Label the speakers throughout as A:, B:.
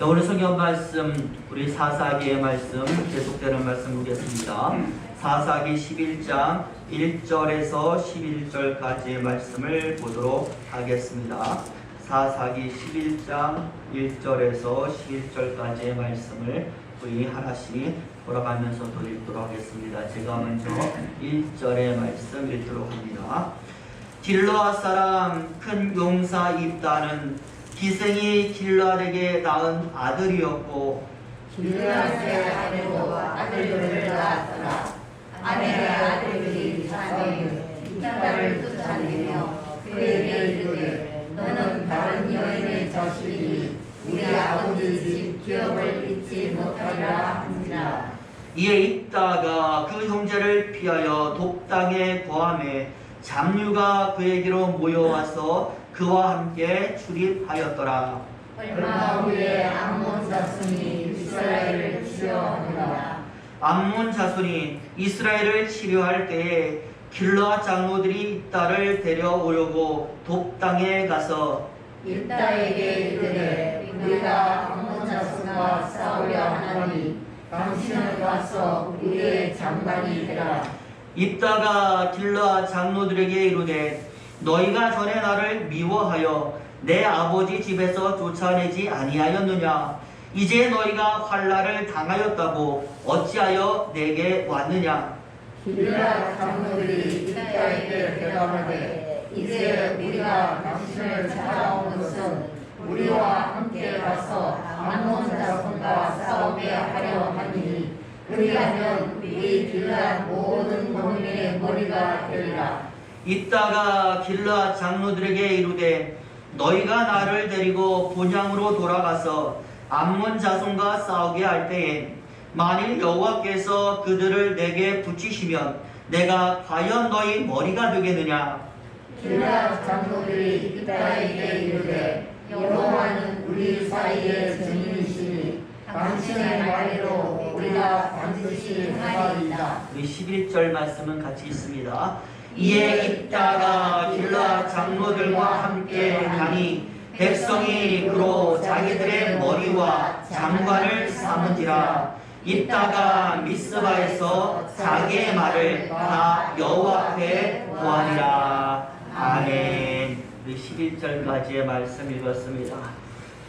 A: 오늘 성경 말씀, 우리 사사기의 말씀, 계속되는 말씀 보겠습니다. 사사기 11장 1절에서 11절까지의 말씀을 보도록 하겠습니다. 사사기 11장 1절에서 11절까지의 말씀을 우리 하나씩 돌아가면서도 읽도록 하겠습니다. 제가 먼저 1절의 말씀 읽도록 합니다. 길르앗 사람 큰 용사 입다는 기생이 길르앗에게 낳은 아들이었고
B: 길르앗의 아들들을 낳았더라. 아내의 아들들이 사내는 입다를 쫓아내며 그에게 이르되 너는 다른 여인의 자식이 우리 아버지 집 기업을 잊지 못하리라 한지라.
A: 이에 입다가 그 형제를 피하여 독당에 거함에 잡류가 그에게로 모여와서 그와 함께 출입하였더라.
B: 얼마 후에 암몬 자손이 이스라엘을 치료하더라.
A: 암몬 자손이 이스라엘을 치료할 때에 길르앗 장로들이 입다를 데려오려고 독당에 가서
B: 입다에게 이르되 우리가 암몬 자손과 싸우려 하나니 당신은 가서 우리의 장관이 되라.
A: 입다가 길르앗 장로들에게 이르되 너희가 전에 나를 미워하여 내 아버지 집에서 쫓아내지 아니하였느냐? 이제 너희가 환난을 당하였다고 어찌하여 내게 왔느냐?
B: 길르앗 장로들이 입다에게 대답하되 이제 우리가 당신을 찾아온 것은 우리와 함께 가서 암몬 자손과 싸우게 하려 하니 그리하면 우리 길르앗 모든 농민의 머리가 되리라.
A: 이따가 길르앗 장로들에게 이르되 너희가 나를 데리고 본향으로 돌아가서 암몬 자손과 싸우게 할 때에 만일 여호와께서 그들을 내게 붙이시면 내가 과연 너희 머리가 되겠느냐?
B: 길르앗 장로들이 입다에게 이르되 여호와는 우리 사이의 증인이시니 당신의 말대로 우리가 반드시 행하리이다.
A: 우리 11절 말씀은 같이 있습니다. 이에 입다가 길르앗 장로들과 함께 가니 백성이 그로 자기들의 머리와 장관을 삼은지라. 입다가 미스바에서 자기의 말을 다 여호와 앞에 고하니라. 아멘. 우리 11절까지의 말씀 읽었습니다.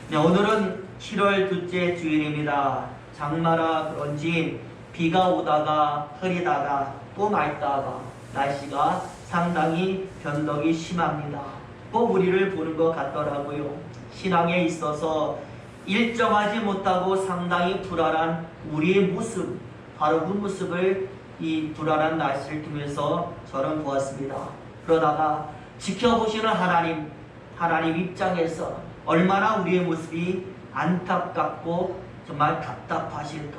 A: 네, 오늘은 7월 둘째 주일입니다. 장마라 그런지 비가 오다가 흐리다가 또 맑다가 날씨가 상당히 변덕이 심합니다. 꼭 우리를 보는 것 같더라고요. 신앙에 있어서 일정하지 못하고 상당히 불안한 우리의 모습, 바로 그 모습을 이 불안한 날씨를 통해서 저는 보았습니다. 그러다가 지켜보시는 하나님 입장에서 얼마나 우리의 모습이 안타깝고 정말 답답하실까.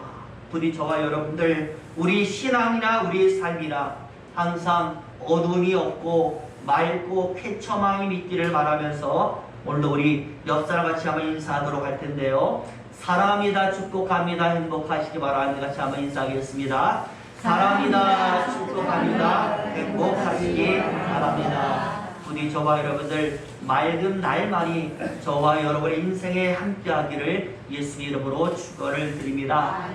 A: 부디 저와 여러분들 우리 신앙이나 우리 삶이나 항상 어둠이 없고 맑고 쾌청함이 있기를 바라면서 오늘도 우리 옆사람 같이 한번 인사하도록 할 텐데요. 사랑합니다. 축복합니다. 행복하시기 바랍니다. 같이 한번 인사하겠습니다. 사랑합니다. 축복합니다. 행복하시기 바랍니다. 부디 저와 여러분들 맑은 날만이 저와 여러분의 인생에 함께하기를 예수님 이름으로 축원을 드립니다.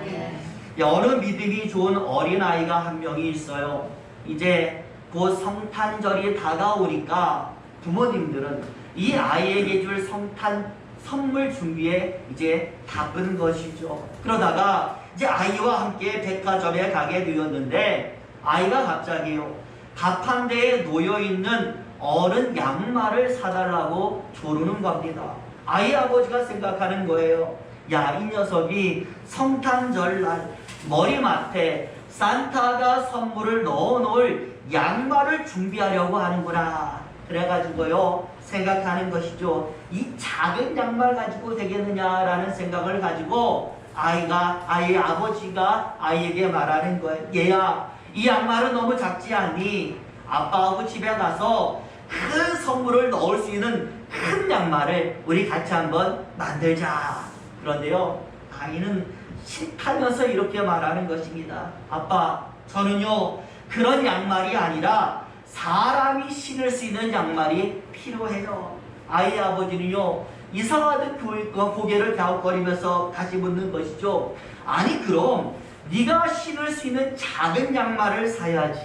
A: 어느 믿음이 좋은 어린아이가 한 명이 있어요. 이제 곧 성탄절이 다가오니까 부모님들은 이 아이에게 줄 성탄 선물 준비에 이제 바쁜 것이죠. 그러다가 이제 아이와 함께 백화점에 가게 되었는데 아이가 갑자기요, 가판대에 놓여있는 어른 양말을 사달라고 조르는 겁니다. 아이 아버지가 생각하는 거예요. 야, 이 녀석이 성탄절날 머리맡에 산타가 선물을 넣어놓을 양말을 준비하려고 하는구나. 그래가지고요, 생각하는 것이죠. 이 작은 양말 가지고 되겠느냐라는 생각을 가지고 아이의 아버지가 아이에게 말하는 거예요. 얘야, 이 양말은 너무 작지 않니? 아빠하고 집에 가서 큰 선물을 넣을 수 있는 큰 양말을 우리 같이 한번 만들자. 그런데요, 아이는 싫다면서 이렇게 말하는 것입니다. 아빠, 저는요 그런 양말이 아니라 사람이 신을 수 있는 양말이 필요해요. 아이의 아버지는요 이상하듯 고개를 갸웃거리면서 다시 묻는 것이죠. 아니 그럼 네가 신을 수 있는 작은 양말을 사야지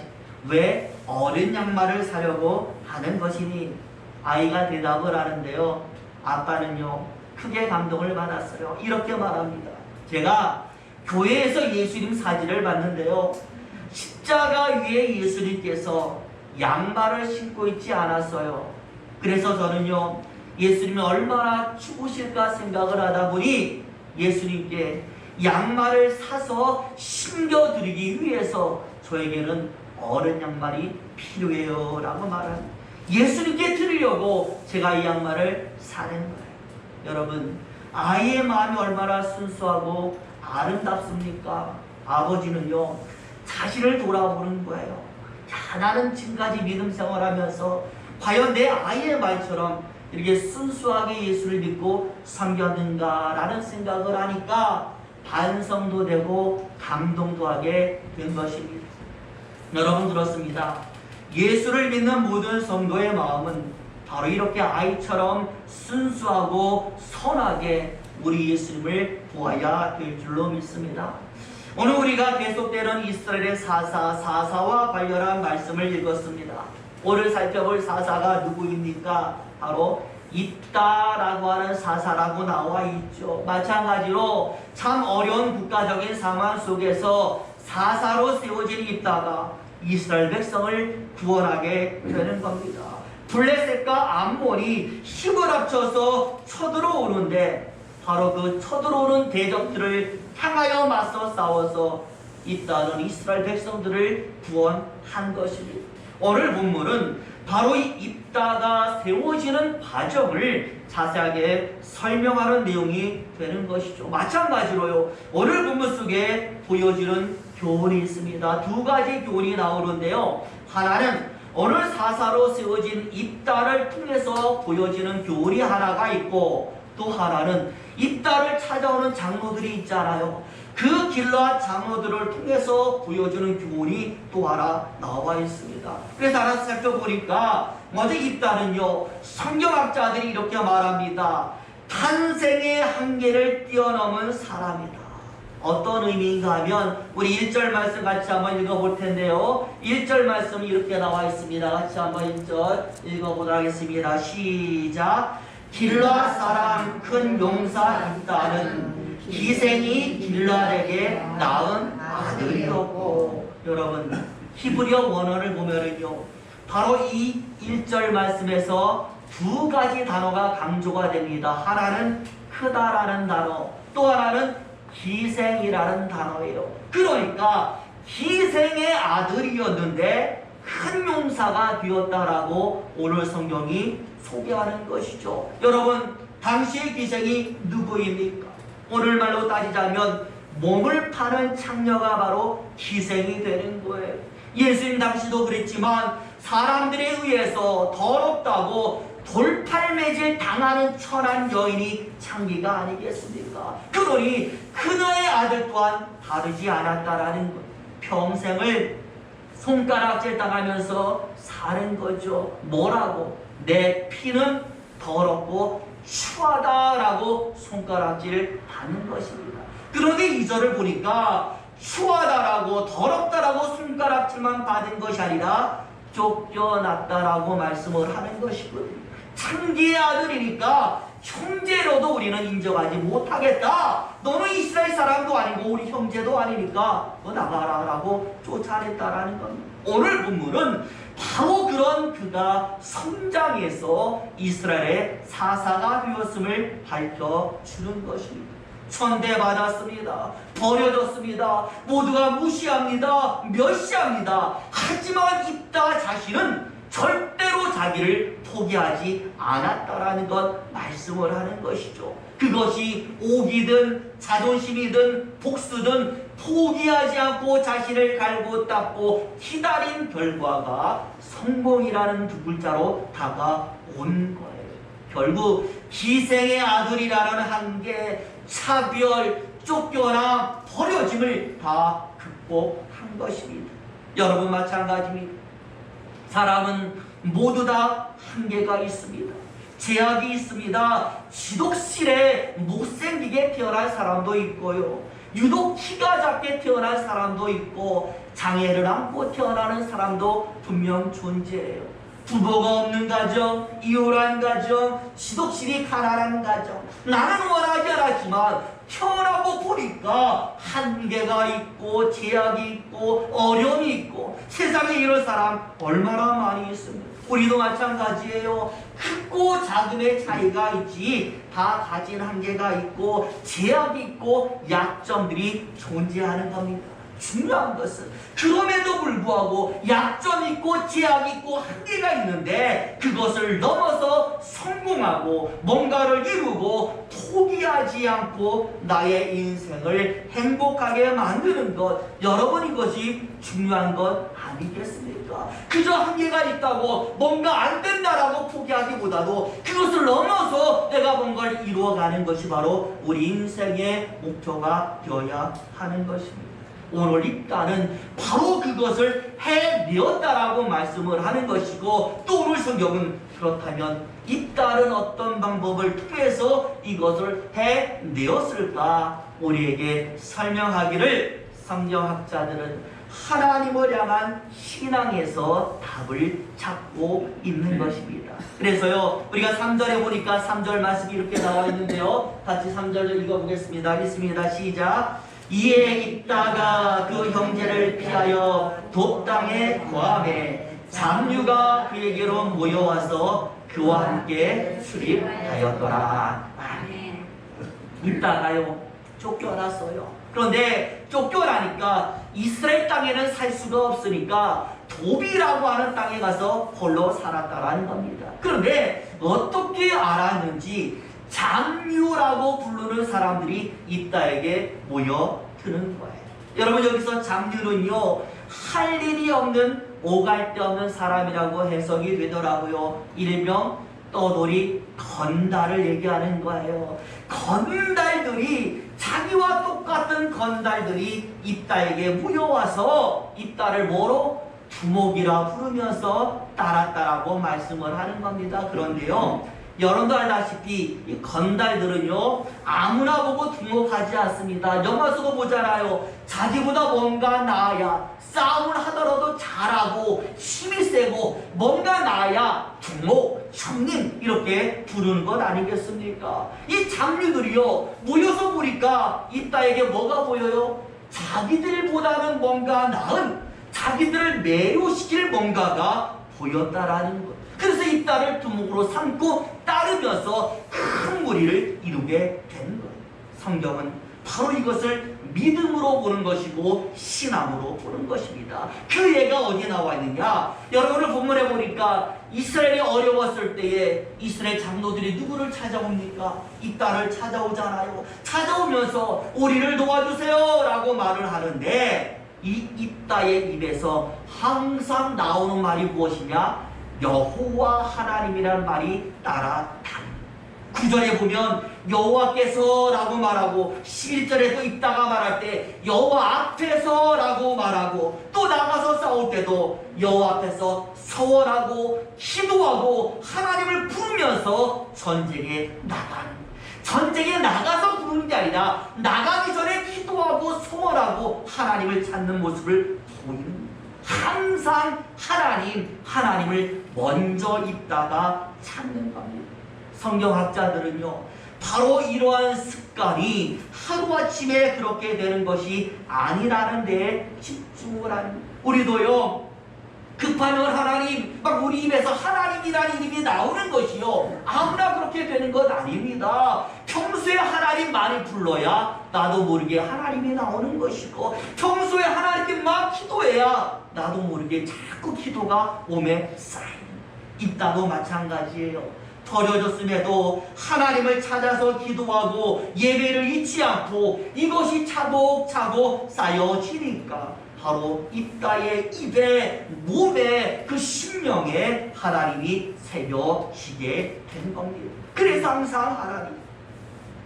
A: 왜 어른 양말을 사려고 하는 것이니? 아이가 대답을 하는데요. 아빠는요 크게 감동을 받았어요. 이렇게 말합니다. 제가 교회에서 예수님 사진을 봤는데요. 십자가 위에 예수님께서 양말을 신고 있지 않았어요. 그래서 저는요 예수님이 얼마나 추우실까 생각을 하다 보니 예수님께 양말을 사서 신겨드리기 위해서 저에게는 어른 양말이 필요해요 라고 말합니다. 예수님께 드리려고 제가 이 양말을 사는 거예요. 여러분, 아이의 마음이 얼마나 순수하고 아름답습니까? 아버지는요 자신을 돌아보는 거예요. 야, 나는 지금까지 믿음 생활하면서 과연 내 아이의 말처럼 이렇게 순수하게 예수를 믿고 섬겼는가라는 생각을 하니까 반성도 되고 감동도 하게 된 것입니다. 여러분 그렇습니다. 예수를 믿는 모든 성도의 마음은 바로 이렇게 아이처럼 순수하고 선하게 우리 예수님을 보아야 될 줄로 믿습니다. 오늘 우리가 계속되는 이스라엘의 사사와 관련한 말씀을 읽었습니다. 오늘 살펴볼 사사가 누구입니까? 바로 입다라고 하는 사사라고 나와 있죠. 마찬가지로 참 어려운 국가적인 상황 속에서 사사로 세워진 입다가 이스라엘 백성을 구원하게 되는 겁니다. 블레셋과 암몬이 힘을 합쳐서 쳐들어오는데 바로 그 쳐들어오는 대적들을 향하여 맞서 싸워서 입다는 이스라엘 백성들을 구원한 것입니다. 오늘 본문은 바로 이 입다가 세워지는 과정을 자세하게 설명하는 내용이 되는 것이죠. 마찬가지로요 오늘 본문 속에 보여지는 교훈이 있습니다. 두 가지 교훈이 나오는데요. 하나는 오늘 사사로 세워진 입다를 통해서 보여지는 교훈이 하나가 있고, 또 하나는 입다를 찾아오는 장로들이 있잖아요. 그 길라 장로들을 통해서 보여주는 교훈이 또 하나 나와 있습니다. 그래서 하나 살펴보니까 먼저 입다는요 성경학자들이 이렇게 말합니다. 탄생의 한계를 뛰어넘은 사람이다. 어떤 의미인가 하면 우리 1절 말씀 같이 한번 읽어볼 텐데요. 1절 말씀이 이렇게 나와 있습니다. 같이 한번 1절 읽어보도록 하겠습니다. 시작. 길라 사람 큰 용사 입다는 기생이 길라에게 낳은 아들이었고, 여러분 히브리어 원어를 보면은요 바로 이 1절 말씀에서 두 가지 단어가 강조가 됩니다. 하나는 크다라는 단어, 또 하나는 기생이라는 단어예요. 그러니까 기생의 아들이었는데 큰 용사가 되었다라고 오늘 성경이 소개하는 것이죠. 여러분, 당시의 기생이 누구입니까? 오늘말로 따지자면 몸을 파는 창녀가 바로 기생이 되는 거예요. 예수님 당시도 그랬지만 사람들에 의해서 더럽다고 돌팔매질 당하는 천한 여인이 창기가 아니겠습니까? 그러니 그녀의 아들 또한 다르지 않았다라는 것. 평생을 손가락질 당하면서 사는 거죠. 뭐라고? 내 피는 더럽고 추하다라고 손가락질 받는 것입니다. 그런데 이 절을 보니까 추하다라고 더럽다라고 손가락질만 받은 것이 아니라 쫓겨났다라고 말씀을 하는 것이거든요. 창기의 아들이니까 형제로도 우리는 인정하지 못하겠다. 너는 이스라엘 사람도 아니고 우리 형제도 아니니까 너 나가라라고 쫓아냈다라는 겁니다. 오늘 본문은 바로 그런 그가 성장해서 이스라엘의 사사가 되었음을 밝혀주는 것입니다. 천대받았습니다. 버려졌습니다. 모두가 무시합니다. 멸시합니다. 하지만 입다 자신은 절대로 자기를 포기하지 않았다라는 것 말씀을 하는 것이죠. 그것이 옥이든 자존심이든 복수든 포기하지 않고 자신을 갈고 닦고 기다린 결과가 성공이라는 두 글자로 다가온 거예요. 결국 기생의 아들이라는 한계, 차별, 쫓겨나 버려짐을 다 극복한 것입니다. 여러분 마찬가지입니다. 사람은 모두 다 한계가 있습니다. 제약이 있습니다. 지독실에 못생기게 태어난 사람도 있고요. 유독 키가 작게 태어난 사람도 있고 장애를 안고 태어나는 사람도 분명 존재해요. 부모가 없는 가정, 이혼한 가정, 지독실이 가난한 가정. 나는 원하지 않았지만 태어나고 보니까 한계가 있고 제약이 있고 어려움이 있고 세상에 이런 사람 얼마나 많이 있습니다. 우리도 마찬가지예요. 크고 작음의 차이가 있지 다 가진 한계가 있고 제약이 있고 약점들이 존재하는 겁니다. 중요한 것은 그럼에도 불구하고 약점이 있고 제약이 있고 한계가 있는데 그것을 넘어서 성공하고 뭔가를 이루고 포기하지 않고 나의 인생을 행복하게 만드는 것, 여러분 이것이 중요한 것 아니겠습니까? 그저 한계가 있다고 뭔가 안 된다라고 포기하기보다도 그것을 넘어서 내가 뭔가를 이루어가는 것이 바로 우리 인생의 목표가 되어야 하는 것입니다. 오늘 입다는 바로 그것을 해내었다라고 말씀을 하는 것이고, 또 오늘 성경은 그렇다면 입다는 어떤 방법을 통해서 이것을 해내었을까 우리에게 설명하기를 성경학자들은 하나님을 향한 신앙에서 답을 찾고 있는 것입니다. 그래서요, 우리가 3절에 보니까 3절 말씀이 이렇게 나와 있는데요, 같이 3절을 읽어보겠습니다. 읽습니다. 시작. 이에 입다가 그 형제를 피하여 돕당에 거하매 장류가 그에게로 모여와서 그와 함께 출입하였더라. 아멘. 입다가요 쫓겨났어요. 그런데 쫓겨나니까 이스라엘 땅에는 살 수가 없으니까 도비라고 하는 땅에 가서 홀로 살았다라는 겁니다. 그런데 어떻게 알았는지 장류라고 부르는 사람들이 입다에게 모여드는 거예요. 여러분, 여기서 장류는요, 할 일이 없는 오갈 데 없는 사람이라고 해석이 되더라고요. 일명 떠돌이 건달을 얘기하는 거예요. 건달들이, 자기와 똑같은 건달들이 입다에게 모여와서 입다를 뭐로? 두목이라 부르면서 따랐다라고 말씀을 하는 겁니다. 그런데요, 여러분도 알다시피 이 건달들은요 아무나 보고 두목하지 않습니다. 영화 쓰고 보잖아요. 자기보다 뭔가 나아야 싸움을 하더라도 잘하고 힘이 세고 뭔가 나아야 두목, 형님 이렇게 부르는 것 아니겠습니까? 이 장류들이요 모여서 보니까 입다에게 뭐가 보여요? 자기들보다는 뭔가 나은, 자기들을 매료시킬 뭔가가 보였다라는 것. 그래서 입다를 두목으로 삼고 따르면서 큰 무리를 이루게 된 거예요. 성경은 바로 이것을 믿음으로 보는 것이고 신앙으로 보는 것입니다. 그 예가 어디에 나와 있느냐? 여러분을 본문에 보니까 이스라엘이 어려웠을 때에 이스라엘 장로들이 누구를 찾아옵니까? 입다를 찾아오잖아요. 찾아오면서 우리를 도와주세요 라고 말을 하는데 이 입다의 입에서 항상 나오는 말이 무엇이냐? 여호와 하나님이라는 말이 따라다닙니다. 9절에 보면 여호와께서 라고 말하고 11절에도 입다가 말할 때 여호와 앞에서 라고 말하고 또 나가서 싸울 때도 여호와 앞에서 서원하고 기도하고 하나님을 부르면서 전쟁에 나가는, 전쟁에 나가서 부르는 게 아니라 나가기 전에 기도하고 소원하고 하나님을 찾는 모습을 보이는, 항상 하나님을 먼저 입다가 찾는 겁니다. 성경학자들은요 바로 이러한 습관이 하루아침에 그렇게 되는 것이 아니라는 데에 집중을 합니다. 우리도요 급하면 하나님, 막 우리 입에서 하나님이라는 이름이 나오는 것이요 아무나 그렇게 되는 것 아닙니다. 평소에 하나님 많이 불러야 나도 모르게 하나님이 나오는 것이고, 평소에 하나님께 막 기도해야 나도 모르게 자꾸 기도가 몸에 쌓입니다. 입다도 마찬가지예요. 버려졌음에도 하나님을 찾아서 기도하고 예배를 잊지 않고 이것이 차곡차곡 쌓여지니까 바로 입다의 입에, 몸에, 그 심령에 하나님이 새겨지게 된 겁니다. 그래서 항상 하나님,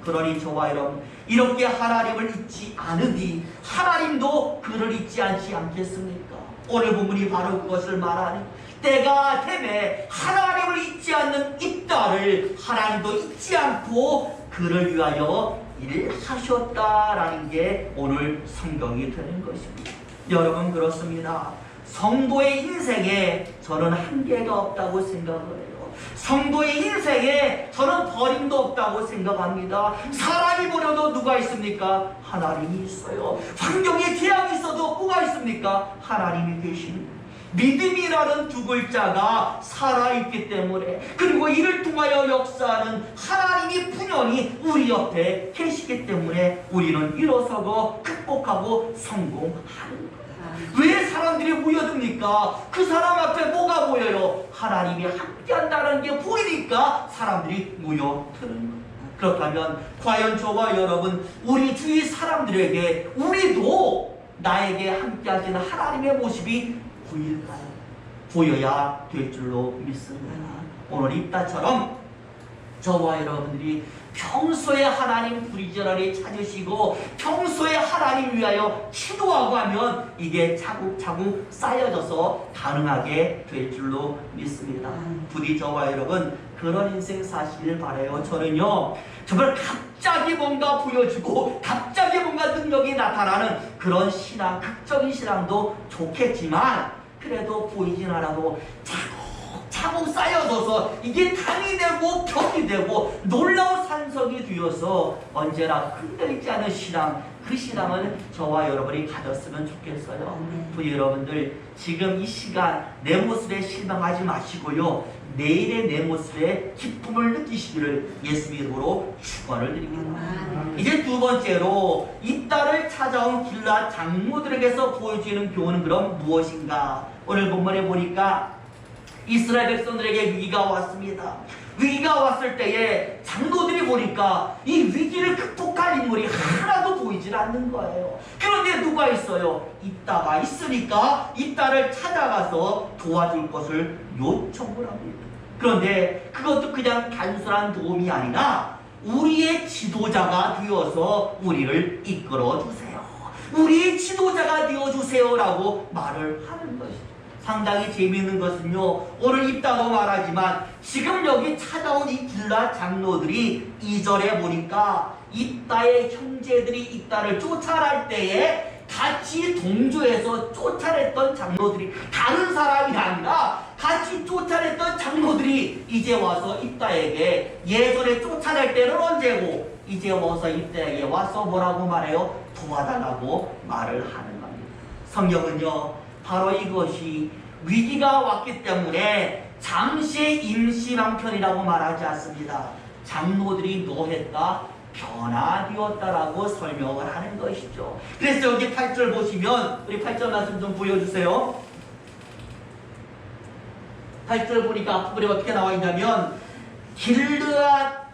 A: 그러니 저와 여러분 이렇게 하나님을 잊지 않으니 하나님도 그를 잊지 않지 않겠습니까? 오늘 본문이 바로 그것을 말하니 때가 되매 하나님을 잊지 않는 입다를 하나님도 잊지 않고 그를 위하여 일하셨다라는 게 오늘 성경이 되는 것입니다. 여러분, 그렇습니다. 성도의 인생에 저는 한계가 없다고 생각을 해요. 성도의 인생에 저는 버림도 없다고 생각합니다. 사람이 버려도 누가 있습니까? 하나님이 있어요. 환경에 제약이 있어도 뭐가 있습니까? 하나님이 계십니다. 믿음이라는 두 글자가 살아있기 때문에, 그리고 이를 통하여 역사하는 하나님이 분연히 우리 옆에 계시기 때문에 우리는 일어서고 극복하고 성공하는 거예요. 왜 사람들이 모여듭니까? 그 사람 앞에 뭐가 보여요? 하나님이 함께한다는 게 보이니까 사람들이 모여드는 거예요. 그렇다면 과연 저와 여러분, 우리 주위 사람들에게 우리도 나에게 함께하시는 하나님의 모습이 보여야 될 줄로 믿습니다. 오늘 입다처럼 저와 여러분들이 평소에 하나님 부지런히 찾으시고 평소에 하나님 위하여 기도하고 하면 이게 차곡차곡 쌓여져서 가능하게 될 줄로 믿습니다. 부디 저와 여러분 그런 인생 사시길 바라요. 저는요, 정말 갑자기 뭔가 보여주고 갑자기 뭔가 능력이 나타나는 그런 신앙, 극적인 신앙도 좋겠지만 그래도 보이진 않아도 차곡차곡 쌓여져서 이게 당이 되고 벽이 되고 놀라운 산석이 되어서 언제나 흔들리지 않은 신앙, 그 신앙을 저와 여러분이 가졌으면 좋겠어요. 부디 여러분들 지금 이 시간 내 모습에 실망하지 마시고요, 내일의 내 모습에 기쁨을 느끼시기를 예수 이름으로 축원을 드립니다. 이제 두 번째로 입다를 찾아온 길앗 장로들에게서 보여주는 교훈은 그럼 무엇인가? 오늘 본문에 보니까 이스라엘 백성들에게 위기가 왔습니다. 위기가 왔을 때에 장로들이 보니까 이 위기를 극복할 인물이 하나도 보이질 않는 거예요. 그런데 누가 있어요? 입다가 있으니까 입다를 찾아가서 도와줄 것을 요청을 합니다. 그런데 그것도 그냥 단순한 도움이 아니라 우리의 지도자가 되어서 우리를 이끌어 주세요. 우리의 지도자가 되어주세요 라고 말을 하는 것이죠. 상당히 재미있는 것은요, 오늘 입다도 말하지만 지금 여기 찾아온 이 길앗 장로들이 2절에 보니까 입다의 형제들이 입다를 쫓아갈 때에 같이 동조해서 쫓아냈던 장로들이, 다른 사람이 아니라 같이 쫓아냈던 장로들이 이제 와서 입다에게, 예전에 쫓아낼 때는 언제고 이제 와서 입다에게 와서 뭐라고 말해요? 도와달라고 말을 하는 겁니다. 성경은요, 바로 이것이 위기가 왔기 때문에 잠시의 임시방편이라고 말하지 않습니다. 장로들이 뭐 했다? 변화되었다라고 설명을 하는 것이죠. 그래서 여기 8절 보시면, 우리 8절 말씀 좀 보여주세요. 8절 보니까 앞부분에 어떻게 나와 있냐면, 길르앗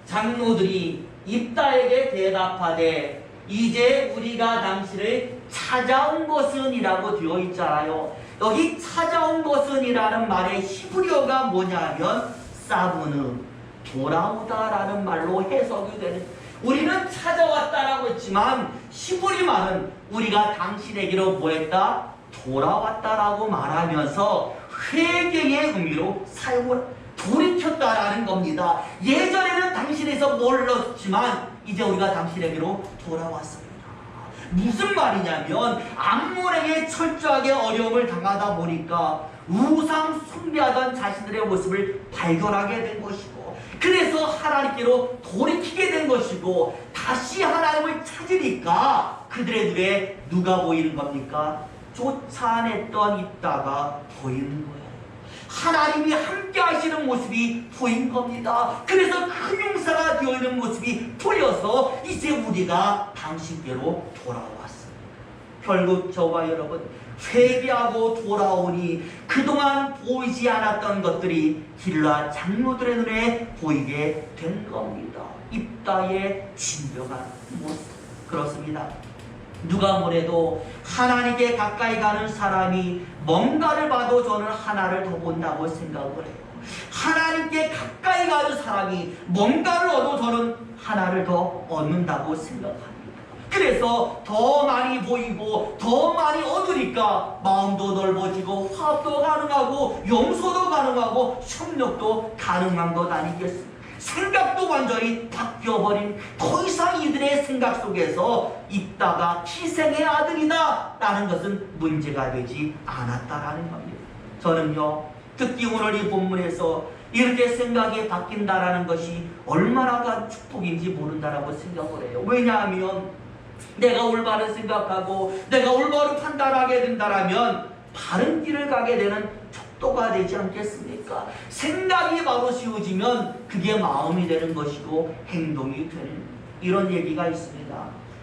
A: 장로들이 입다에게 대답하되 이제 우리가 당신을 찾아온 것은 이라고 되어 있잖아요. 여기 찾아온 것은 이라는 말의 히브리어가 뭐냐면 사브느, 돌아오다라는 말로 해석이 되는, 우리는 찾아왔다라고 했지만 히브리 말은 우리가 당신에게로 뭐했다? 돌아왔다라고 말하면서 회개의 의미로 사용을, 돌이켰다라는 겁니다. 예전에는 당신에서 멀었지만 이제 우리가 당신에게로 돌아왔습니다. 무슨 말이냐면 암몬에게 철저하게 어려움을 당하다 보니까 우상 숭배하던 자신들의 모습을 발견하게 된 것이고, 그래서 하나님께로 돌이키게 된 것이고, 다시 하나님을 찾으니까 그들의 눈에 누가 보이는 겁니까? 쫓아냈던 입다가 보이는 거예요. 하나님이 함께 하시는 모습이 보인 겁니다. 그래서 큰 용사가 되어 있는 모습이 보여서 이제 우리가 당신께로 돌아왔습니다. 결국 저와 여러분, 회개하고 돌아오니 그동안 보이지 않았던 것들이 길라 장로들의 눈에 보이게 된 겁니다. 입다의 진정한 모습. 그렇습니다. 누가 뭐래도 하나님께 가까이 가는 사람이 뭔가를 봐도 저는 하나를 더 본다고 생각을 해요. 하나님께 가까이 가는 사람이 뭔가를 얻어도 저는 하나를 더 얻는다고 생각합니다. 그래서 더 많이 보이고 더 많이 얻으니까 마음도 넓어지고 화합도 가능하고 용서도 가능하고 협력도 가능한 것 아니겠습니까? 생각도 완전히 바뀌어버린, 더 이상 이들의 생각 속에서 있다가 희생의 아들이다 라는 것은 문제가 되지 않았다라는 겁니다. 저는요, 특히 오늘 이 본문에서 이렇게 생각이 바뀐다라는 것이 얼마나 큰 축복인지 모른다라고 생각을 해요. 왜냐하면 내가 올바른 생각하고 내가 올바른 판단하게 된다라면 바른 길을 가게 되는 척도가 되지 않겠습니까? 생각이 바로 씌워지면 그게 마음이 되는 것이고 행동이 되는, 이런 얘기가 있습니다.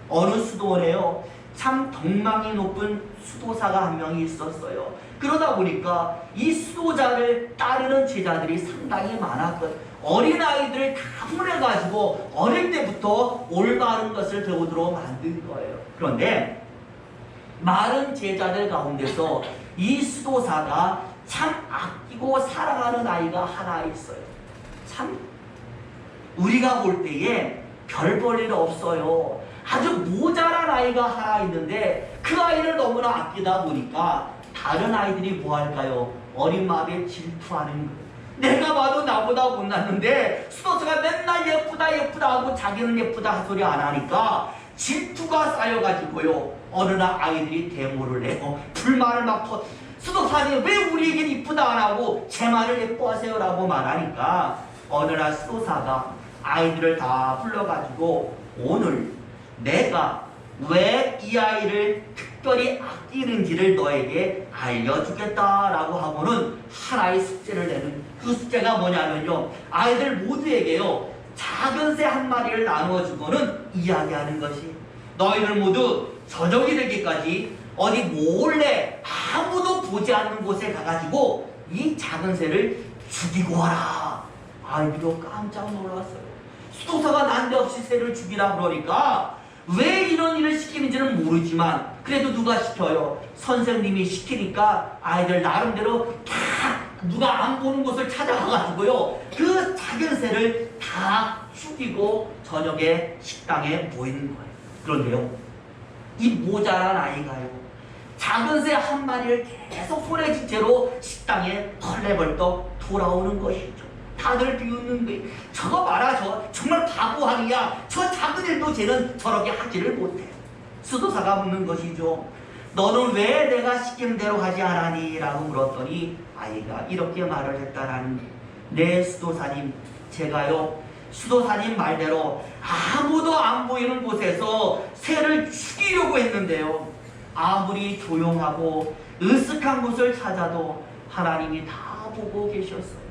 A: 어느 수도원에요, 참 덕망이 높은 수도사가 한 명이 있었어요. 그러다 보니까 이 수도자를 따르는 제자들이 상당히 많았거든요. 어린아이들을 다 보내가지고 어릴 때부터 올바른 것을 배우도록 만든 거예요. 그런데 많은 제자들 가운데서 이 수도사가 참 아끼고 사랑하는 아이가 하나 있어요. 참 우리가 볼 때에 별 볼 일 없어요. 아주 모자란 아이가 하나 있는데 그 아이를 너무나 아끼다 보니까 다른 아이들이 뭐 할까요? 어린 마음에 질투하는 거예요. 내가 봐도 나보다 못났는데 수도사가 맨날 예쁘다 예쁘다 하고 자기는 예쁘다 한 소리 안 하니까 질투가 쌓여가지고요, 어느 날 아이들이 데모를 해요. 불만을 막 퍼. 수도사님 왜 우리에겐 이쁘다 안 하고 쟤만을 예뻐하세요 라고 말하니까 어느 날 수도사가 아이들을 다 불러가지고 오늘 내가 왜 이 아이를 특별히 아끼는지를 너에게 알려주겠다라고 하고는 하나의 숙제를 내는, 그 숙제가 뭐냐면요, 아이들 모두에게요 작은 새 한 마리를 나누어주고는 이야기하는 것이, 너희들 모두 저녁이 되기까지 어디 몰래 아무도 보지 않는 곳에 가가지고 이 작은 새를 죽이고 와라. 아이들도 깜짝 놀랐어요. 수도사가 난데없이 새를 죽이라 그러니까 왜 이런 일을 시키는지는 모르지만 그래도 누가 시켜요? 선생님이 시키니까 아이들 나름대로 다 누가 안 보는 곳을 찾아가가지고요 그 작은 새를 다 죽이고 저녁에 식당에 모이는 거예요. 그런데요, 이 모자란 아이가요 작은 새 한 마리를 계속 손에 쥔 채로 식당에 헐레벌떡 돌아오는 것이죠. 다들 비웃는 거예요. 저거 봐라, 저 정말 바보 아니야. 저 작은 일도 쟤는 저렇게 하지를 못해. 수도사가 묻는 것이죠. 너는 왜 내가 시키는 대로 하지 않았니? 라고 물었더니 아이가 이렇게 말을 했다라는 거예요. 네 수도사님, 제가요 수도사님 말대로 아무도 안 보이는 곳에서 새를 죽이려고 했는데요, 아무리 조용하고 으슥한 곳을 찾아도 하나님이 다 보고 계셨어요.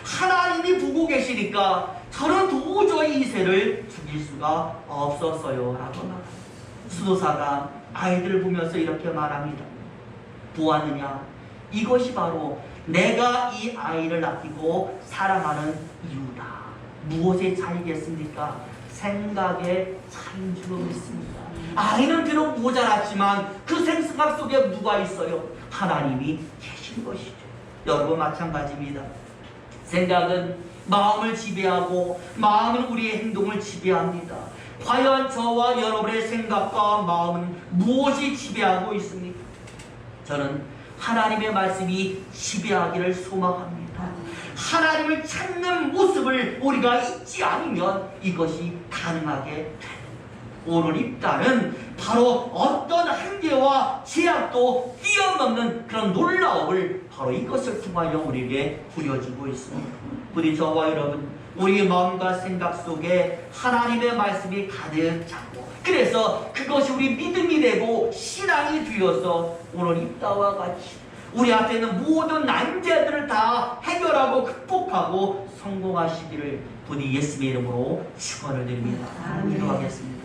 A: 하나님이 보고 계시니까 저는 도저히 이 새를 죽일 수가 없었어요 라고 말합니다. 수도사가 아이들을 보면서 이렇게 말합니다. 보았느냐? 이것이 바로 내가 이 아이를 아끼고 사랑하는 이유다. 무엇의 차이겠습니까? 생각의 차이인 줄 믿습니다. 아이는 비록 모자랐지만 그 생각 속에 누가 있어요? 하나님이 계신 것이죠. 여러분 마찬가지입니다. 생각은 마음을 지배하고 마음은 우리의 행동을 지배합니다. 과연 저와 여러분의 생각과 마음은 무엇이 지배하고 있습니까? 저는 하나님의 말씀이 지배하기를 소망합니다. 하나님을 찾는 모습을 우리가 잊지 않으면 이것이 가능하게 됩니다. 오늘 입다는 바로 어떤 한계와 제약도 뛰어넘는 그런 놀라움을 바로 이것을 통하여 우리에게 보여주고 있습니다. 우리 저와 여러분, 우리 마음과 생각 속에 하나님의 말씀이 가득 차고, 그래서 그것이 우리 믿음이 되고 신앙이 되어서 오늘 입다와 같이 우리 앞에 있는 모든 난제들을 다 해결하고 극복하고 성공하시기를 부디 예수의 이름으로 축원을 드립니다. 기도하겠습니다.